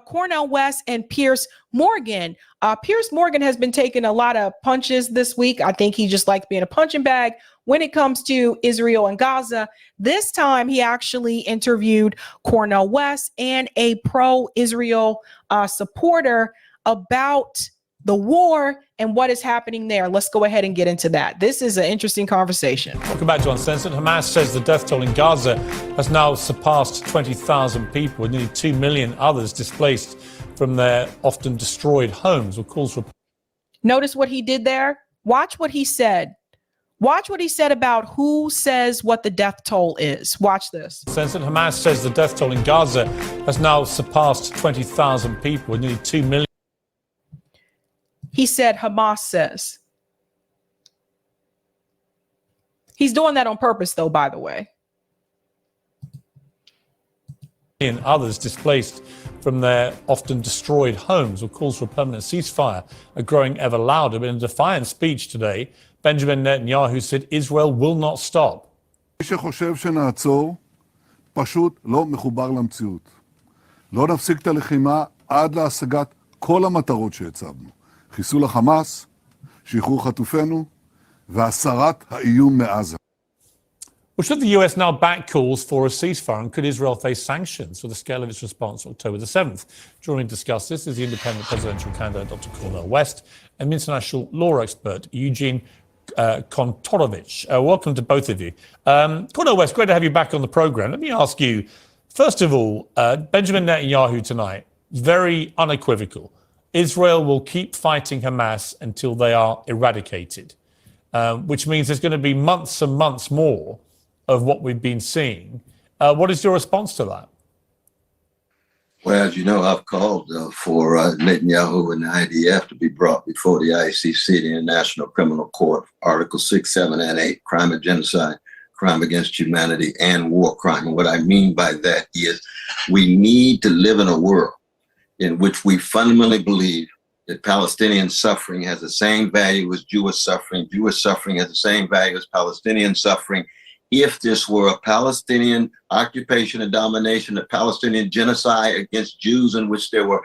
Cornel West and Piers Morgan. Piers Morgan has been taking a lot of punches this week. I think he just likes being a punching bag when it comes to Israel and Gaza. This time he actually interviewed Cornel West and a pro-Israel supporter about the war and what is happening there. Let's go ahead and get into that. This is an interesting conversation. Welcome back to Uncensored. Hamas says the death toll in Gaza has now surpassed 20,000 people, with nearly 2 million others displaced from their often destroyed homes. Notice what he did there. Watch what he said. Watch what he said about who says what the death toll is. Watch this. Uncensored. Hamas says the death toll in Gaza has now surpassed 20,000 people, with nearly 2 million. He said Hamas says. He's doing that on purpose, though, by the way. And others displaced from their often destroyed homes, or calls for a permanent ceasefire are growing ever louder. But in a defiant speech today, Benjamin Netanyahu said Israel will not stop. מי שחושב שנעצור, פשוט לא מחובר למציאות. לא נפסיק את הלחימה עד להשגת כל המטרות שהצבנו. חיסול החמאס, שחרור חטופינו, והסרת האיום מעזה. Well, should the US now back calls for a ceasefire, and could Israel face sanctions for the scale of its response on October the 7th? Joining to discuss this is the independent presidential candidate, Dr. Cornel West, and international law expert, Eugene Kontorovich. Welcome to both of you. Cornel West, great to have you back on the program. Let me ask you, first of all, Benjamin Netanyahu tonight, very unequivocal. Israel will keep fighting Hamas until they are eradicated, which means there's going to be months and months more of what we've been seeing. What is your response to that? Well, as you know, I've called for Netanyahu and the IDF to be brought before the ICC, the International Criminal Court, Article 6, 7, and 8, crime of genocide, crime against humanity, and war crime. And what I mean by that is we need to live in a world in which we fundamentally believe that Palestinian suffering has the same value as Jewish suffering. Jewish suffering has the same value as Palestinian suffering. If this were a Palestinian occupation and domination, a Palestinian genocide against Jews, in which there were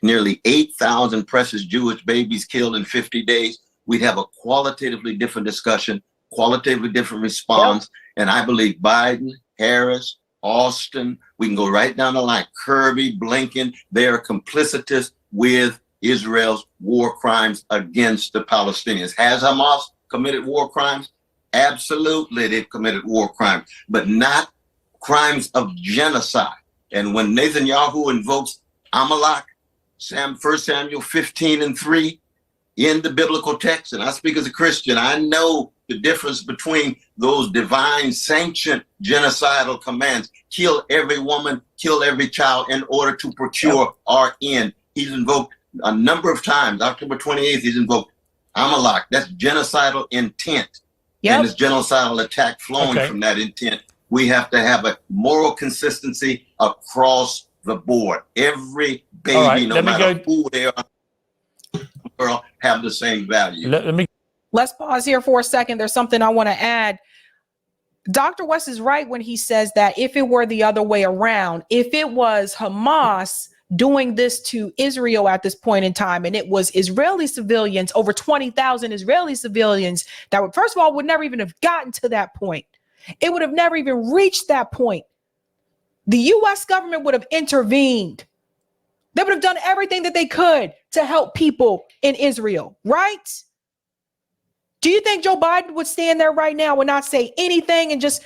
nearly 8,000 precious Jewish babies killed in 50 days, we'd have a qualitatively different discussion, qualitatively different response. Yep. And I believe Biden, Harris, Austin, we can go right down the line, Kirby, Blinken, they are complicitous with Israel's war crimes against the Palestinians. Has Hamas committed war crimes? Absolutely, they've committed war crimes, but not crimes of genocide. And when Netanyahu invokes Amalek, 1 Samuel 15:3, in the biblical text, and I speak as a Christian, I know the difference between those divine sanctioned genocidal commands, kill every woman, kill every child, in order to procure our end. He's invoked a number of times. October 28th, he's invoked Amalek. That's genocidal intent. Yep. And this genocidal attack flowing from that intent. We have to have a moral consistency across the board. Every baby, no matter who they are, have the same value. Let's pause here for a second. There's something I want to add. Dr. West is right when he says that if it were the other way around, if it was Hamas doing this to Israel at this point in time, and it was Israeli civilians, over 20,000 Israeli civilians that would, first of all, would never even have gotten to that point. It would have never even reached that point. The U.S. government would have intervened. They would have done everything that they could to help people in Israel, right? Do you think Joe Biden would stand there right now and not say anything and just,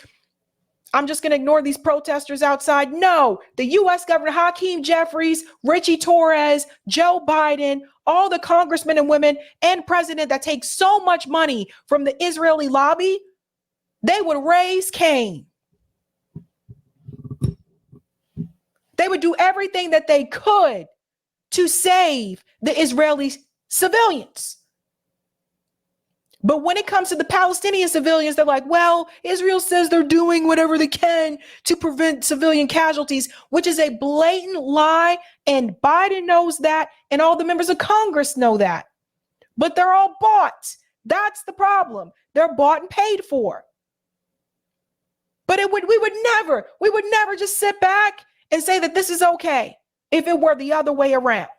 I'm just going to ignore these protesters outside? No, the U.S. government, Hakeem Jeffries, Richie Torres, Joe Biden, all the congressmen and women and president that take so much money from the Israeli lobby, they would raise Cain. They would do everything that they could to save the Israeli civilians. But when it comes to the Palestinian civilians, they're like, well, Israel says they're doing whatever they can to prevent civilian casualties, which is a blatant lie. And Biden knows that. And all the members of Congress know that. But they're all bought. That's the problem. They're bought and paid for. But we would never just sit back and say that this is okay if it were the other way around?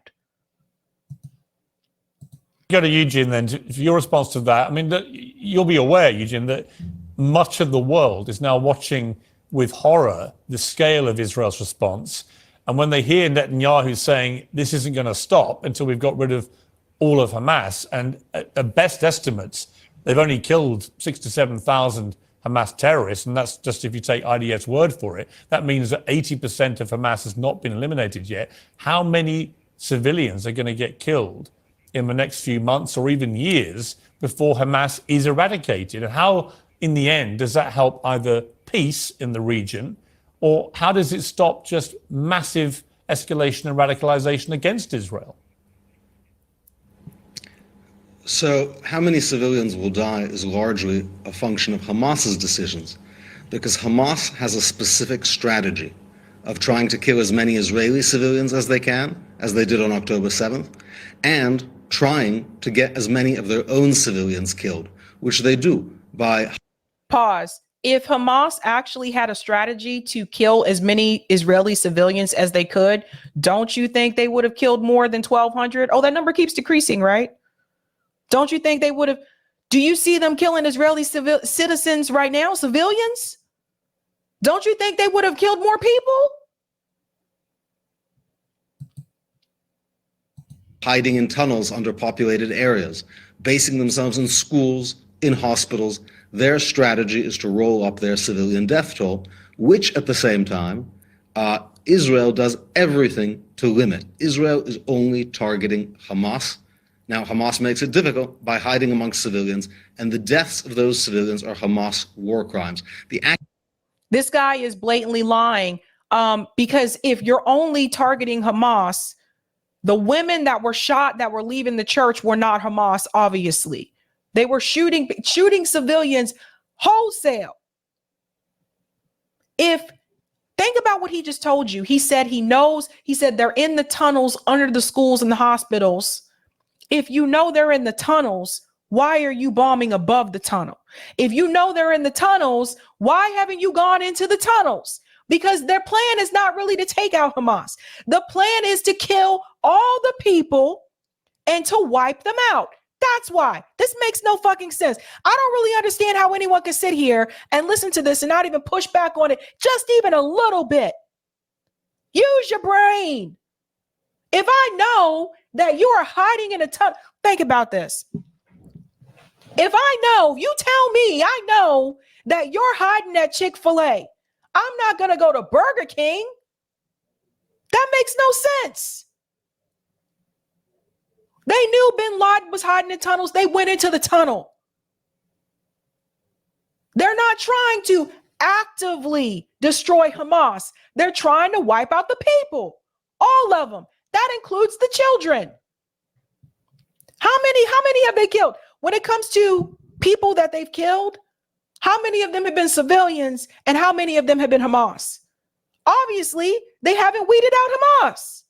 Go to Eugene then. Your response to that. I mean, you'll be aware, Eugene, that much of the world is now watching with horror the scale of Israel's response. And when they hear Netanyahu saying this isn't going to stop until we've got rid of all of Hamas, and at best estimates, they've only killed 6,000 to 7,000 Hamas terrorists, and that's just if you take IDF's word for it. That means that 80% of Hamas has not been eliminated yet. How many civilians are going to get killed in the next few months or even years before Hamas is eradicated? And how, in the end, does that help either peace in the region, or how does it stop just massive escalation and radicalization against Israel? So how many civilians will die is largely a function of Hamas's decisions, because Hamas has a specific strategy of trying to kill as many Israeli civilians as they can, as they did on October 7th, and trying to get as many of their own civilians killed, which they do by... Pause. If Hamas actually had a strategy to kill as many Israeli civilians as they could, don't you think they would have killed more than 1,200? Oh, that number keeps decreasing, right? Don't you think they would have? Do you see them killing Israeli citizens right now, civilians? Don't you think they would have killed more people? Hiding in tunnels under populated areas, basing themselves in schools, in hospitals. Their strategy is to roll up their civilian death toll, which at the same time, Israel does everything to limit. Israel is only targeting Hamas. Now, Hamas makes it difficult by hiding amongst civilians, and the deaths of those civilians are Hamas war crimes. This guy is blatantly lying, because if you're only targeting Hamas, the women that were shot that were leaving the church were not Hamas, obviously. They were shooting civilians wholesale. Think about what he just told you. He said they're in the tunnels under the schools and the hospitals. If you know they're in the tunnels, why are you bombing above the tunnel? If you know they're in the tunnels, why haven't you gone into the tunnels? Because their plan is not really to take out Hamas. The plan is to kill all the people and to wipe them out. That's why. This makes no fucking sense. I don't really understand how anyone can sit here and listen to this and not even push back on it just even a little bit. Use your brain. If I know that you are hiding in a tunnel, think about this. If you tell me, I know that you're hiding at Chick-fil-A, I'm not going to go to Burger King. That makes no sense. They knew bin Laden was hiding in tunnels. They went into the tunnel. They're not trying to actively destroy Hamas. They're trying to wipe out the people, all of them. That includes the children. How many have they killed? When it comes to people that they've killed, how many of them have been civilians and how many of them have been Hamas? Obviously, they haven't weeded out Hamas.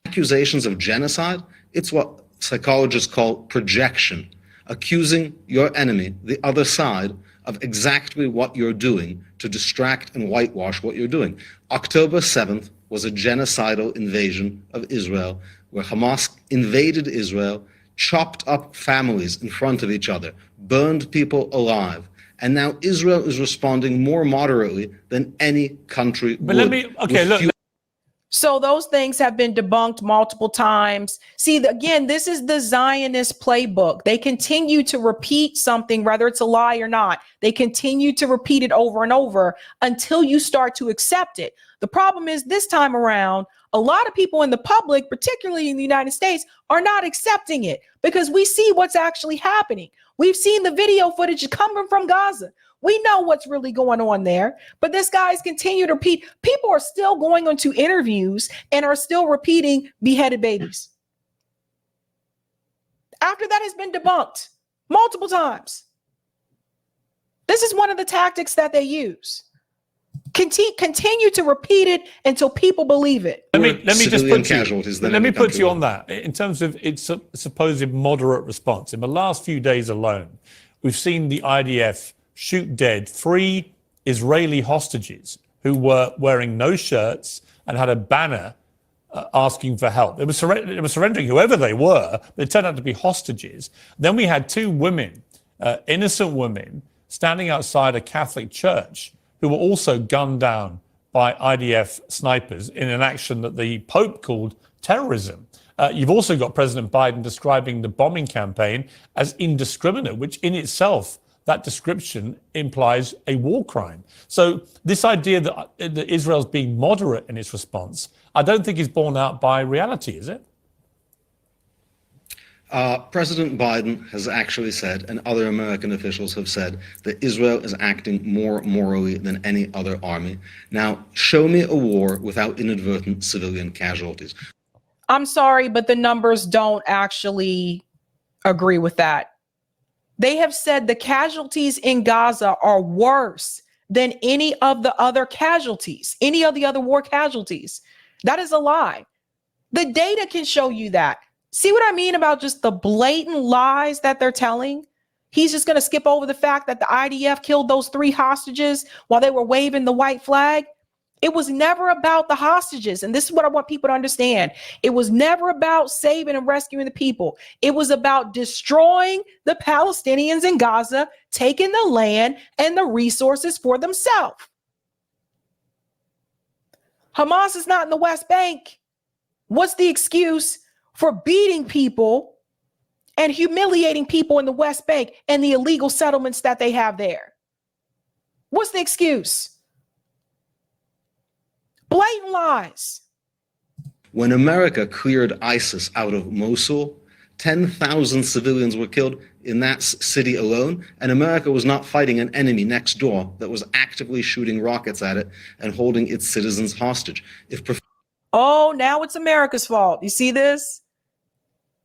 Accusations of genocide, it's what psychologists call projection, accusing your enemy, the other side, of exactly what you're doing to distract and whitewash what you're doing. October 7th was a genocidal invasion of Israel, where Hamas invaded Israel, chopped up families in front of each other, burned people alive. And now Israel is responding more moderately than any country would. So those things have been debunked multiple times. See, again, this is the Zionist playbook. They continue to repeat something, whether it's a lie or not. They continue to repeat it over and over until you start to accept it. The problem is this time around, a lot of people in the public, particularly in the United States, are not accepting it because we see what's actually happening. We've seen the video footage coming from Gaza. We know what's really going on there, but this guy's continue to repeat. People are still going onto interviews and are still repeating beheaded babies. After that has been debunked multiple times. This is one of the tactics that they use. Continue to repeat it until people believe it. Let me put you on that. In terms of its supposed moderate response, in the last few days alone, we've seen the IDF shoot dead 3 Israeli hostages who were wearing no shirts and had a banner asking for help. They were surrendering whoever they were. They turned out to be hostages. Then we had two women, innocent women, standing outside a Catholic church who were also gunned down by IDF snipers in an action that the Pope called terrorism. You've also got President Biden describing the bombing campaign as indiscriminate, which in itself, that description implies a war crime. So this idea that Israel's being moderate in its response, I don't think is borne out by reality, is it? President Biden has actually said, and other American officials have said, that Israel is acting more morally than any other army. Now, show me a war without inadvertent civilian casualties. I'm sorry, but the numbers don't actually agree with that. They have said the casualties in Gaza are worse than any of the other casualties, any of the other war casualties. That is a lie. The data can show you that. See what I mean about just the blatant lies that they're telling? He's just going to skip over the fact that the IDF killed those 3 hostages while they were waving the white flag. It was never about the hostages. And this is what I want people to understand. It was never about saving and rescuing the people. It was about destroying the Palestinians in Gaza, taking the land and the resources for themselves. Hamas is not in the West Bank. What's the excuse for beating people and humiliating people in the West Bank and the illegal settlements that they have there? What's the excuse? Blatant lies. When America cleared ISIS out of Mosul, 10,000 civilians were killed in that city alone, and America was not fighting an enemy next door that was actively shooting rockets at it and holding its citizens hostage. Oh, now it's America's fault. You see this?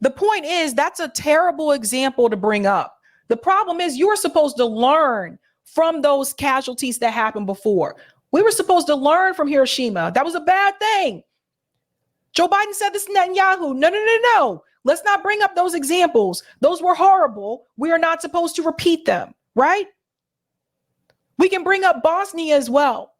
The point is, that's a terrible example to bring up. The problem is you're supposed to learn from those casualties that happened before. We were supposed to learn from Hiroshima. That was a bad thing. Joe Biden said this to Netanyahu. No. Let's not bring up those examples. Those were horrible. We are not supposed to repeat them, right? We can bring up Bosnia as well.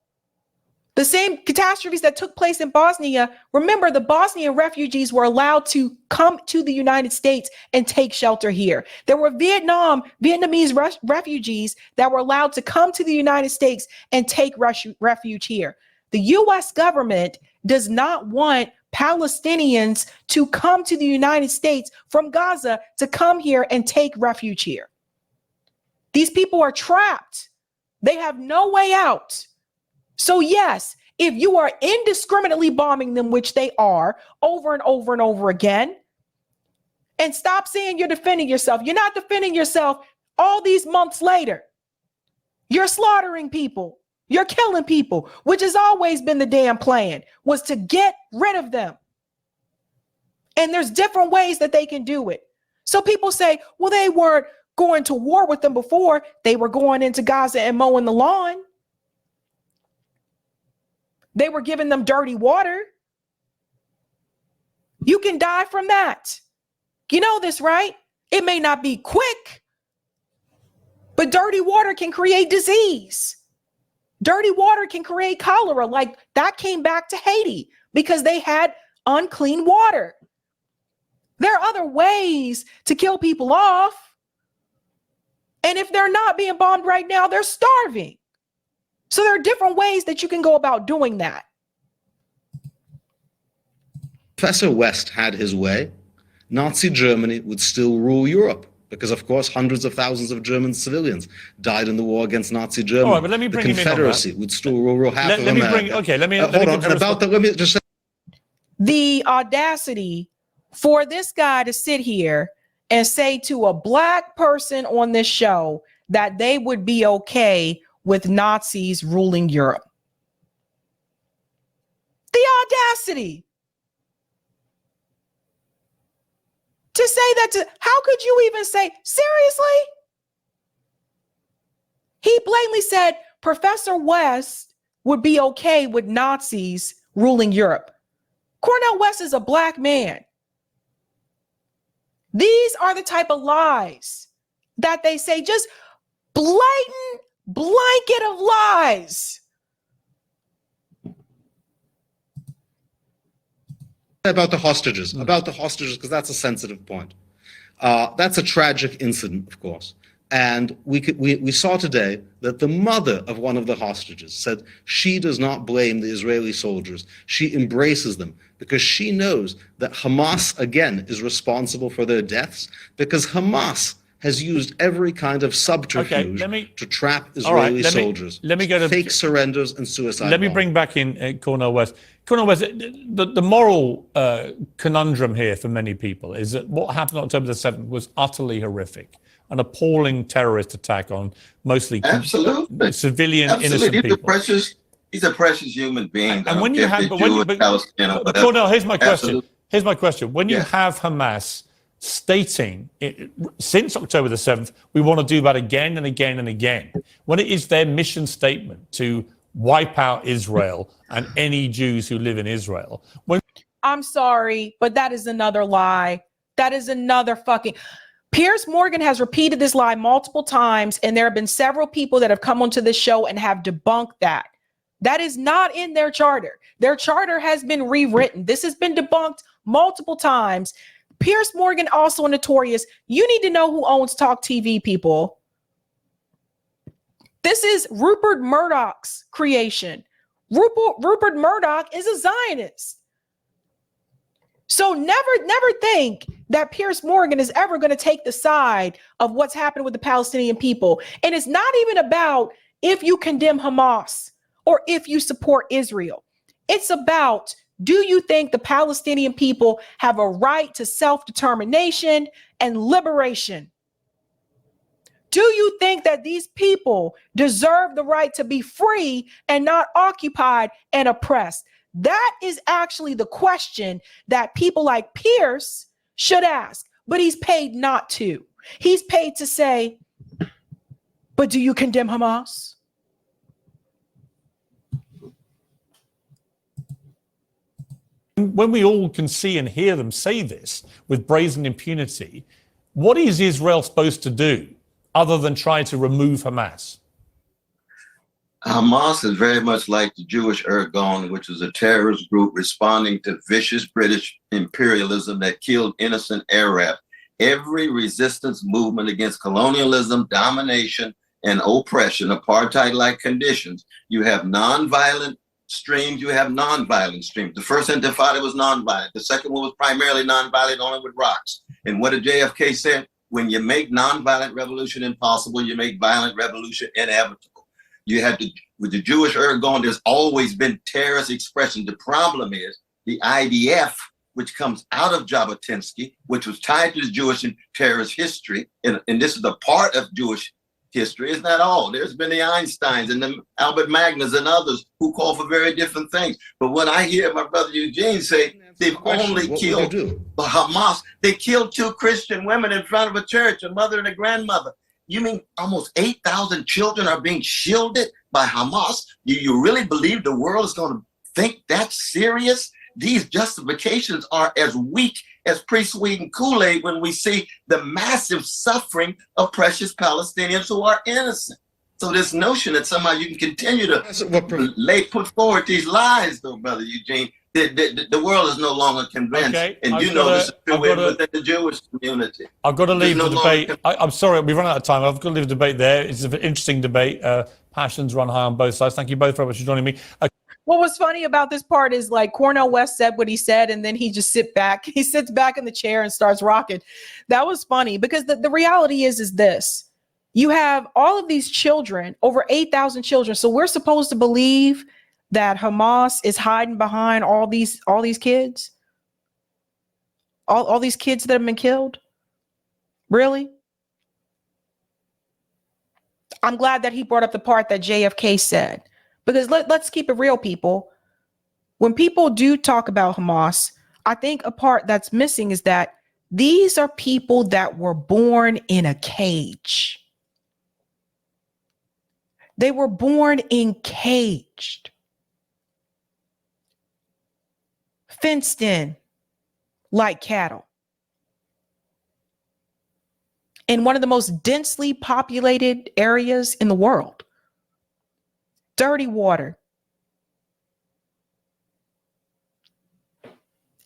The same catastrophes that took place in Bosnia. Remember, the Bosnian refugees were allowed to come to the United States and take shelter here. There were Vietnamese refugees that were allowed to come to the United States and take refuge here. The U.S. government does not want Palestinians to come to the United States from Gaza to come here and take refuge here. These people are trapped. They have no way out. So yes, if you are indiscriminately bombing them, which they are over and over and over again, and stop saying you're defending yourself. You're not defending yourself all these months later. You're slaughtering people. You're killing people, which has always been the damn plan, was to get rid of them. And there's different ways that they can do it. So people say, well, they weren't going to war with them before. They were going into Gaza and mowing the lawn. They were giving them dirty water. You can die from that. You know this, right? It may not be quick, but dirty water can create disease. Dirty water can create cholera. Like that came back to Haiti because they had unclean water. There are other ways to kill people off. And if they're not being bombed right now, they're starving. So there are different ways that you can go about doing that. Professor West had his way, Nazi Germany would still rule Europe because, of course, hundreds of thousands of German civilians died in the war against Nazi Germany. All right, but let me bring the Confederacy would still rule half of America. Let me just say. The audacity for this guy to sit here and say to a black person on this show that they would be okay with Nazis ruling Europe. The audacity to say that. How could you even say, seriously? He blatantly said Professor West would be okay with Nazis ruling Europe. Cornel West is a black man. These are the type of lies that they say, just blatant blanket of lies. About the hostages, because that's a sensitive point. That's a tragic incident, of course. And we saw today that the mother of one of the hostages said she does not blame the Israeli soldiers. She embraces them because she knows that Hamas, again, is responsible for their deaths because Hamas has used every kind of subterfuge to trap Israeli soldiers. Let me go to fake surrenders and suicide. Let me bring back in Cornel West. Cornel West, the moral conundrum here for many people is that what happened on October the 7th was utterly horrific. An appalling terrorist attack on mostly civilian, innocent people. He's a precious human being. And when you have, Cornel, here's my question. Here's my question. When you have Hamas stating since October the 7th, we want to do that again and again and again, when it is their mission statement to wipe out Israel and any Jews who live in Israel. I'm sorry, but that is another lie. That is another fucking... Piers Morgan has repeated this lie multiple times, and there have been several people that have come onto this show and have debunked that. That is not in their charter. Their charter has been rewritten. This has been debunked multiple times. Piers Morgan, also notorious. You need to know who owns Talk TV, people. This is Rupert Murdoch's creation. Rupert Murdoch is a Zionist. So never think that Piers Morgan is ever going to take the side of what's happened with the Palestinian people. And it's not even about if you condemn Hamas or if you support Israel. It's about, do you think the Palestinian people have a right to self-determination and liberation? Do you think that these people deserve the right to be free and not occupied and oppressed? That is actually the question that people like Piers should ask, but he's paid not to. He's paid to say, but do you condemn Hamas? When we all can see and hear them say this with brazen impunity, what is Israel supposed to do other than try to remove Hamas? Hamas is very much like the Jewish Irgun, which is a terrorist group responding to vicious British imperialism that killed innocent Arabs. Every resistance movement against colonialism, domination, and oppression, apartheid-like conditions, you have nonviolent streams, you have nonviolent streams. The first intifada was nonviolent. The second one was primarily nonviolent, only with rocks. And what did JFK say? When you make nonviolent revolution impossible, you make violent revolution inevitable. You had to, with the Jewish Irgun, there's always been terrorist expression. The problem is the IDF, which comes out of Jabotinsky, which was tied to the Jewish and terrorist history, and this is a part of Jewish history, is not all. There's been the Einsteins and the Albert Magnus and others who call for very different things. But when I hear my brother Eugene say they've only killed Hamas, they killed 2 Christian women in front of a church, a mother and a grandmother. You mean almost 8,000 children are being shielded by Hamas? Do you really believe the world is going to think that's serious? These justifications are as weak as pre-sweetened Kool-Aid when we see the massive suffering of precious Palestinians who are innocent. So this notion that somehow you can continue to put forward these lies, though, Brother Eugene, the world is no longer convinced. Okay, and you know this is true within the Jewish community. I've got to leave the debate. I'm sorry, we've run out of time. I've got to leave the debate there. It's an interesting debate. Passions run high on both sides. Thank you both very much for joining me. What was funny about this part is like Cornel West said what he said, and then he just sits back in the chair and starts rocking. That was funny because the reality is this. You have all of these children, over 8,000 children. So we're supposed to believe that Hamas is hiding behind all these kids? All these kids that have been killed? Really? I'm glad that he brought up the part that JFK said, because let's keep it real, people. When people do talk about Hamas, I think a part that's missing is that these are people that were born in a cage. They were born encaged, fenced in like cattle in one of the most densely populated areas in the world. Dirty water.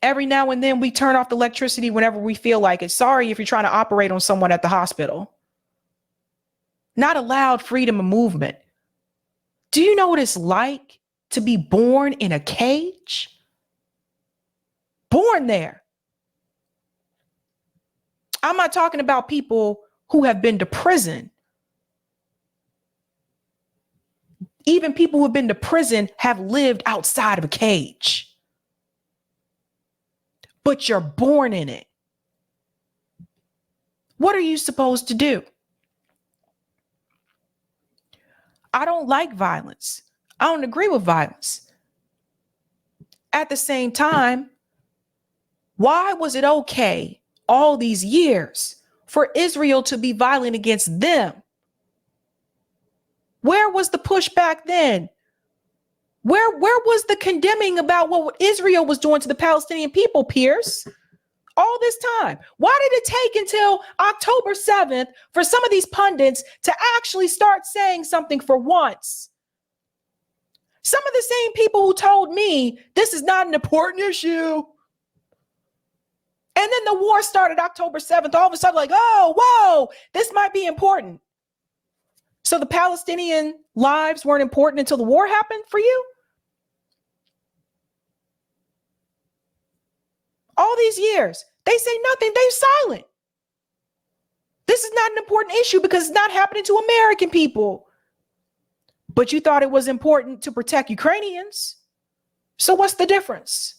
Every now and then we turn off the electricity whenever we feel like it. Sorry if you're trying to operate on someone at the hospital. Not allowed freedom of movement. Do you know what it's like to be born in a cage? Born there. I'm not talking about people who have been to prison. Even people who have been to prison have lived outside of a cage. But you're born in it. What are you supposed to do? I don't like violence. I don't agree with violence. At the same time, why was it okay all these years for Israel to be violent against them? Where was the pushback then? Where was the condemning about what Israel was doing to the Palestinian people, Piers? All this time. Why did it take until October 7th for some of these pundits to actually start saying something for once? Some of the same people who told me this is not an important issue. And then the war started October 7th. All of a sudden, like, oh, whoa, this might be important. So the Palestinian lives weren't important until the war happened for you? All these years, they say nothing. They're silent. This is not an important issue because it's not happening to American people. But you thought it was important to protect Ukrainians. So what's the difference?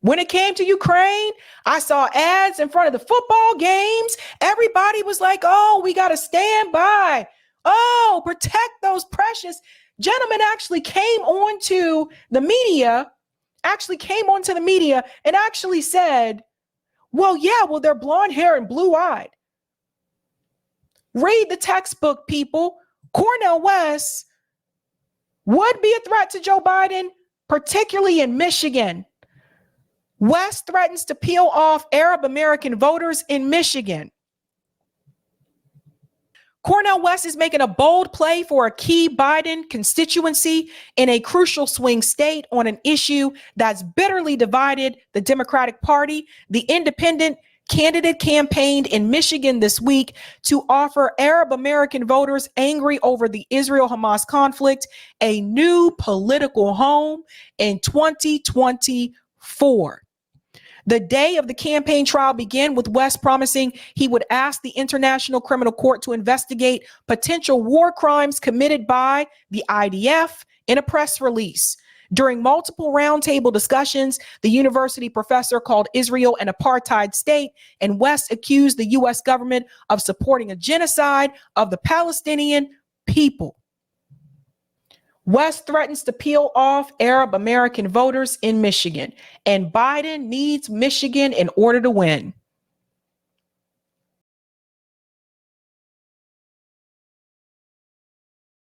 When it came to Ukraine, I saw ads in front of the football games. Everybody was like, oh, we got to stand by. Oh, protect those precious. Gentlemen actually came onto the media and actually said, well, they're blonde hair and blue eyed. Read the textbook, people. Cornel West would be a threat to Joe Biden, particularly in Michigan. West threatens to peel off Arab American voters in Michigan. Cornel West is making a bold play for a key Biden constituency in a crucial swing state on an issue that's bitterly divided the Democratic Party. The independent candidate campaigned in Michigan this week to offer Arab American voters angry over the Israel-Hamas conflict a new political home in 2024. The day of the campaign trial began with West promising he would ask the International Criminal Court to investigate potential war crimes committed by the IDF in a press release. During multiple roundtable discussions, the university professor called Israel an apartheid state, and West accused the U.S. government of supporting a genocide of the Palestinian people. West threatens to peel off Arab American voters in Michigan, and Biden needs Michigan in order to win.